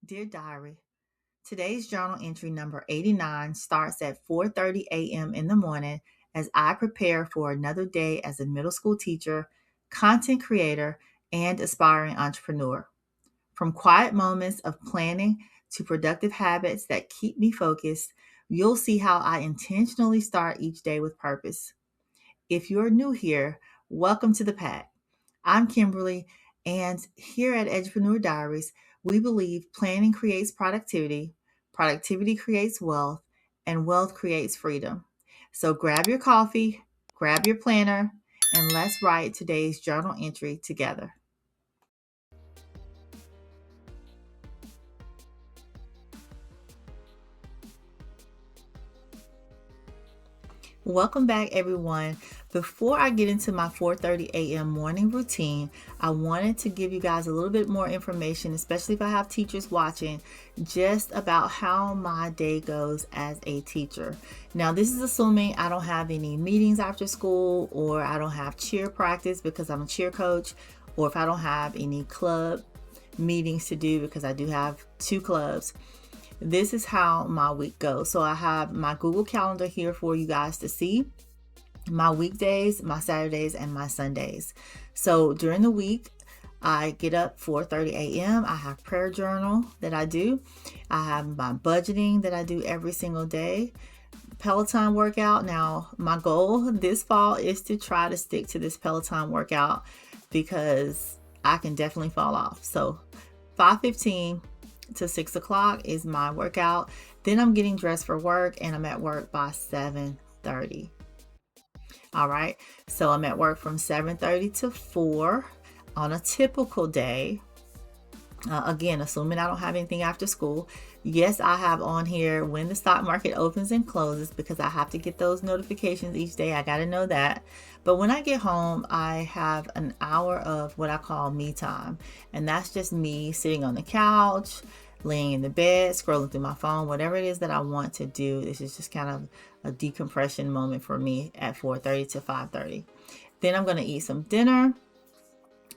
Dear Diary, today's journal entry number 89 starts at 4:30 a.m. in the morning as I prepare for another day as a middle school teacher, content creator, and aspiring entrepreneur. From quiet moments of planning to productive habits that keep me focused, you'll see how I intentionally start each day with purpose. If you're new here, welcome to the pack. I'm Kimberly, and here at Edupreneur Diaries, we believe planning creates productivity, productivity creates wealth, and wealth creates freedom. So grab your coffee, grab your planner, and let's write today's journal entry together. Welcome back, everyone. Before I get into my 4:30 a.m. morning routine, I wanted to give you guys a little bit more information, especially if I have teachers watching, just about how my day goes as a teacher. Now, this is assuming I don't have any meetings after school, or I don't have cheer practice because I'm a cheer coach, or if I don't have any club meetings to do because I do have two clubs. This is how my week goes. So I have my Google Calendar here for you guys to see my weekdays, my Saturdays, and my Sundays. So during the week, I get up 4:30 a.m. I have prayer journal that I do. I have my budgeting that I do every single day. Peloton workout. Now, my goal this fall is to try to stick to this Peloton workout because I can definitely fall off. So 5:15 to 6 o'clock is my workout. Then I'm getting dressed for work and I'm at work by 7:30. All right. So I'm at work from 7:30 to 4 on a typical day. Again, assuming I don't have anything after school. Yes, I have on here when the stock market opens and closes because I have to get those notifications each day. I got to know that. But when I get home, I have an hour of what I call me time. And that's just me sitting on the couch, laying in the bed, scrolling through my phone, whatever it is that I want to do. This is just kind of a decompression moment for me at 4:30 to 5:30. Then I'm going to eat some dinner.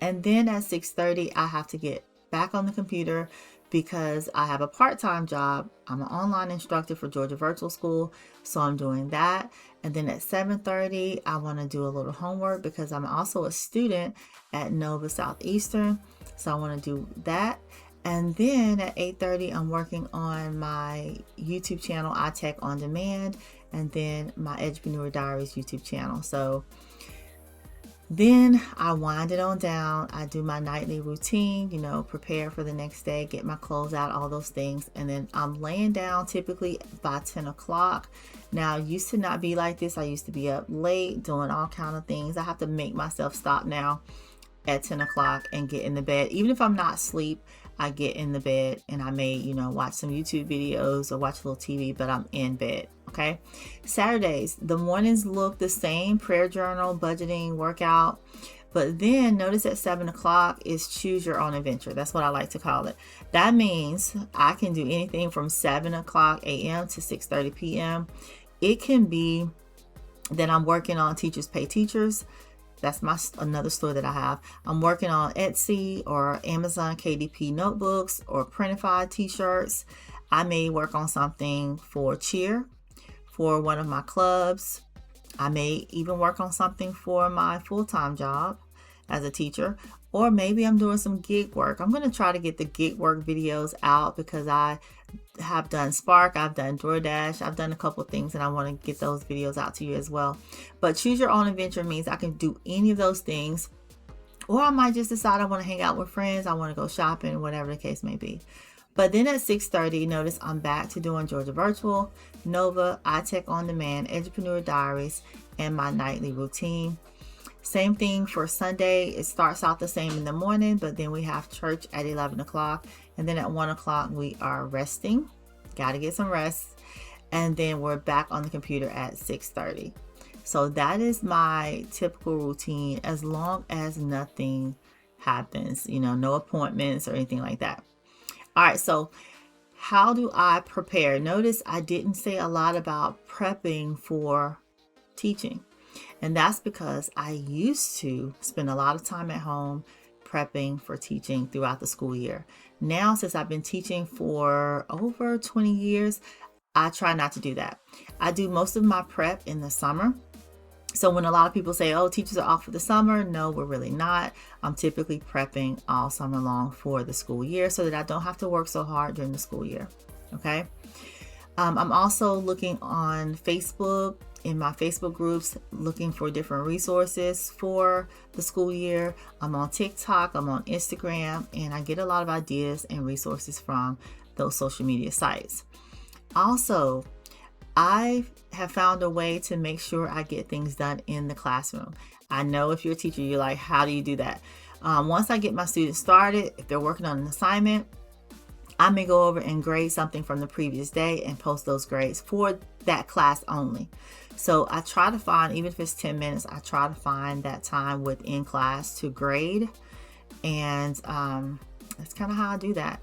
And then at 6:30, I have to get back on the computer because I have a part-time job. I'm an online instructor for Georgia Virtual School, so I'm doing that. And then at 7:30, I want to do a little homework because I'm also a student at Nova Southeastern, so I want to do that. And then at 8:30, I'm working on my YouTube channel, iTech On Demand, and then my Edupreneur Diaries YouTube channel. So then I wind it on down. I do my nightly routine, prepare for the next day, get my clothes out, all those things. And then I'm laying down typically by 10 o'clock. Now, it used to not be like this. I used to be up late doing all kind of things. I have to make myself stop now at 10 o'clock and get in the bed. Even if I'm not asleep, I get in the bed and I may, watch some YouTube videos or watch a little TV, but I'm in bed. Okay. Saturdays, the mornings look the same: prayer journal, budgeting, workout. But then notice at 7 o'clock is choose your own adventure. That's what I like to call it. That means I can do anything from 7 o'clock a.m. to 6:30 p.m. It can be that I'm working on Teachers Pay Teachers. That's another store that I have. I'm working on Etsy or Amazon KDP notebooks or Printify t-shirts. I may work on something for cheer for one of my clubs. I may even work on something for my full-time job as a teacher, or maybe I'm doing some gig work. I'm going to try to get the gig work videos out because I have done Spark, I've done DoorDash, I've done a couple of things, and I want to get those videos out to you as well. But choose your own adventure means I can do any of those things, or I might just decide I want to hang out with friends, I want to go shopping, whatever the case may be. But then at 6:30, notice I'm back to doing Georgia Virtual, Nova, iTech On Demand, Edupreneur Diaries, and my nightly routine. Same thing for Sunday. It starts out the same in the morning, but then we have church at 11 o'clock. And then at 1 o'clock, we are resting. Got to get some rest. And then we're back on the computer at 6:30. So that is my typical routine as long as nothing happens, no appointments or anything like that. All right, so how do I prepare? Notice I didn't say a lot about prepping for teaching. And that's because I used to spend a lot of time at home prepping for teaching throughout the school year. Now, since I've been teaching for over 20 years, I try not to do that. I do most of my prep in the summer. So when a lot of people say, oh, teachers are off for the summer, no, we're really not. I'm typically prepping all summer long for the school year so that I don't have to work so hard during the school year. Okay. I'm also looking on Facebook, in my Facebook groups, looking for different resources for the school year. I'm on TikTok, I'm on Instagram, and I get a lot of ideas and resources from those social media sites. Also, I have found a way to make sure I get things done in the classroom. I know if you're a teacher, you're like, how do you do that? Once I get my students started, if they're working on an assignment, I may go over and grade something from the previous day and post those grades for that class only. So I try to find, even if it's 10 minutes, I try to find that time within class to grade. And that's kind of how I do that.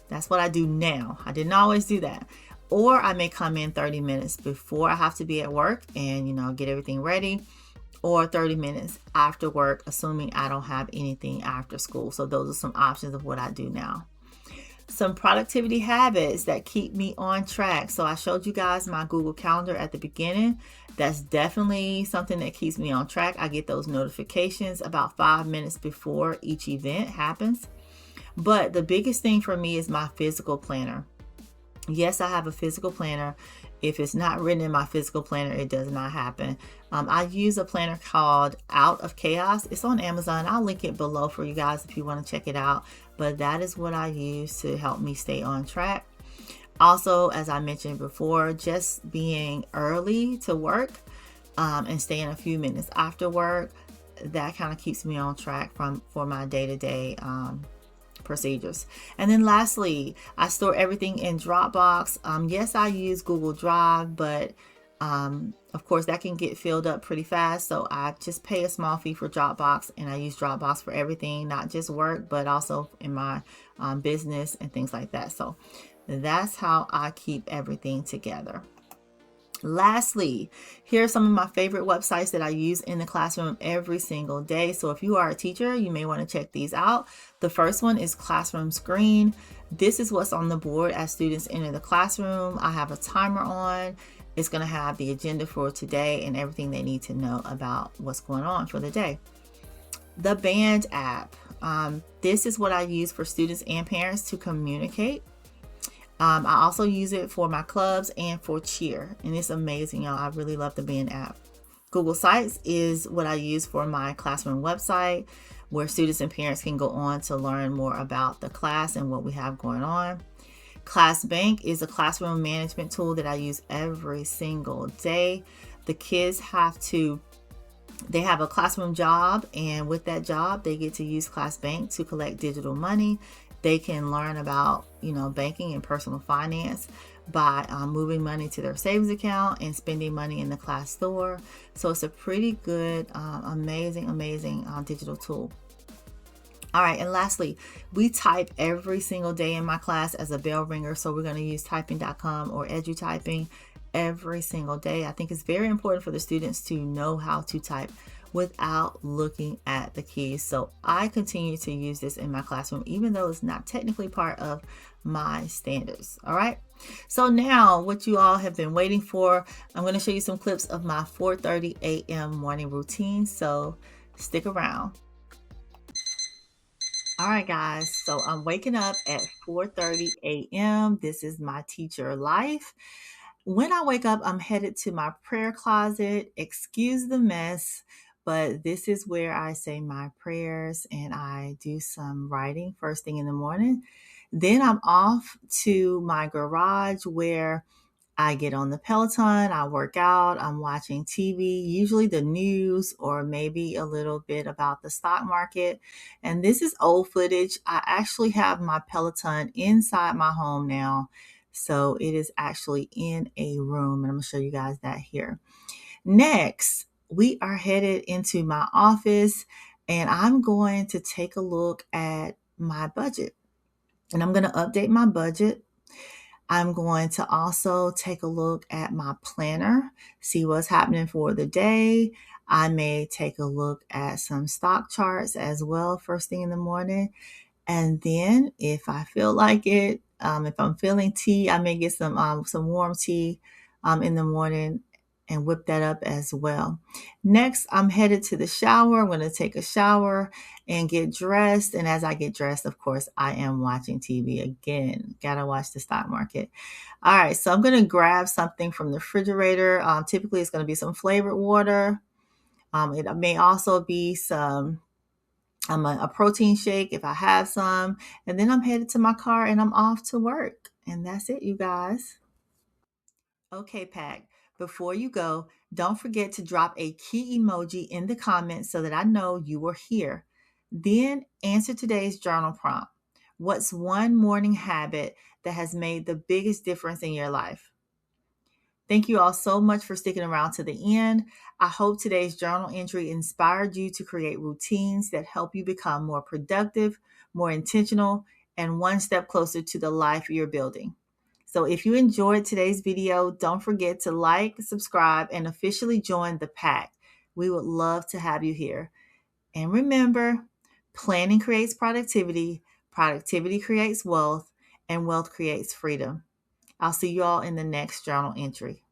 That's what I do now. I didn't always do that. Or I may come in 30 minutes before I have to be at work and, get everything ready, or 30 minutes after work, assuming I don't have anything after school. So those are some options of what I do now. Some productivity habits that keep me on track. So I showed you guys my Google Calendar at the beginning. That's definitely something that keeps me on track. I get those notifications about 5 minutes before each event happens. But the biggest thing for me is my physical planner. Yes, I have a physical planner. If it's not written in my physical planner, it does not happen. I use a planner called Out of Chaos. It's on Amazon. I'll link it below for you guys if you want to check it out. But that is what I use to help me stay on track. Also, as I mentioned before, just being early to work and staying a few minutes after work, that kind of keeps me on track for my day-to-day procedures. And then lastly, I store everything in Dropbox. Yes, I use Google Drive, but of course that can get filled up pretty fast. So I just pay a small fee for Dropbox, and I use Dropbox for everything, not just work, but also in my business and things like that. So that's how I keep everything together. Lastly, here are some of my favorite websites that I use in the classroom every single day. So if you are a teacher, you may want to check these out. The first one is Classroom Screen. This is what's on the board as students enter the classroom. I have a timer on. It's going to have the agenda for today and everything they need to know about what's going on for the day. The Band app. This is what I use for students and parents to communicate. I also use it for my clubs and for cheer, and it's amazing, y'all. I really love the Band app. Google Sites is what I use for my classroom website, where students and parents can go on to learn more about the class and what we have going on. ClassBank is a classroom management tool that I use every single day. The kids they have a classroom job, and with that job, they get to use ClassBank to collect digital money. They can learn about, banking and personal finance by moving money to their savings account and spending money in the class store. So it's a pretty good, amazing digital tool. All right, and lastly, we type every single day in my class as a bell ringer. So we're going to use typing.com or EduTyping every single day. I think it's very important for the students to know how to type without looking at the keys. So I continue to use this in my classroom, even though it's not technically part of my standards. All right. So now what you all have been waiting for, I'm going to show you some clips of my 4:30 a.m. morning routine. So stick around. All right, guys. So I'm waking up at 4:30 a.m. This is my teacher life. When I wake up, I'm headed to my prayer closet. Excuse the mess, but this is where I say my prayers and I do some writing first thing in the morning. Then I'm off to my garage where I get on the Peloton, I work out, I'm watching TV, usually the news or maybe a little bit about the stock market. And this is old footage. I actually have my Peloton inside my home now. So it is actually in a room, and I'm going to show you guys that here. Next, we are headed into my office, and I'm going to take a look at my budget. And I'm going to update my budget. I'm going to also take a look at my planner, see what's happening for the day. I may take a look at some stock charts as well first thing in the morning. And then if I feel like it, if I'm feeling tea, I may get some warm tea in the morning and whip that up as well. Next, I'm headed to the shower. I'm going to take a shower and get dressed. And as I get dressed, of course, I am watching TV again. Gotta watch the stock market. All right, so I'm going to grab something from the refrigerator. Typically, it's going to be some flavored water. It may also be a protein shake if I have some. And then I'm headed to my car and I'm off to work. And that's it, you guys. Okay, Pack. Before you go, don't forget to drop a key emoji in the comments so that I know you were here. Then answer today's journal prompt. What's one morning habit that has made the biggest difference in your life? Thank you all so much for sticking around to the end. I hope today's journal entry inspired you to create routines that help you become more productive, more intentional, and one step closer to the life you're building. So if you enjoyed today's video, don't forget to like, subscribe, and officially join the pack. We would love to have you here. And remember, planning creates productivity, productivity creates wealth, and wealth creates freedom. I'll see you all in the next journal entry.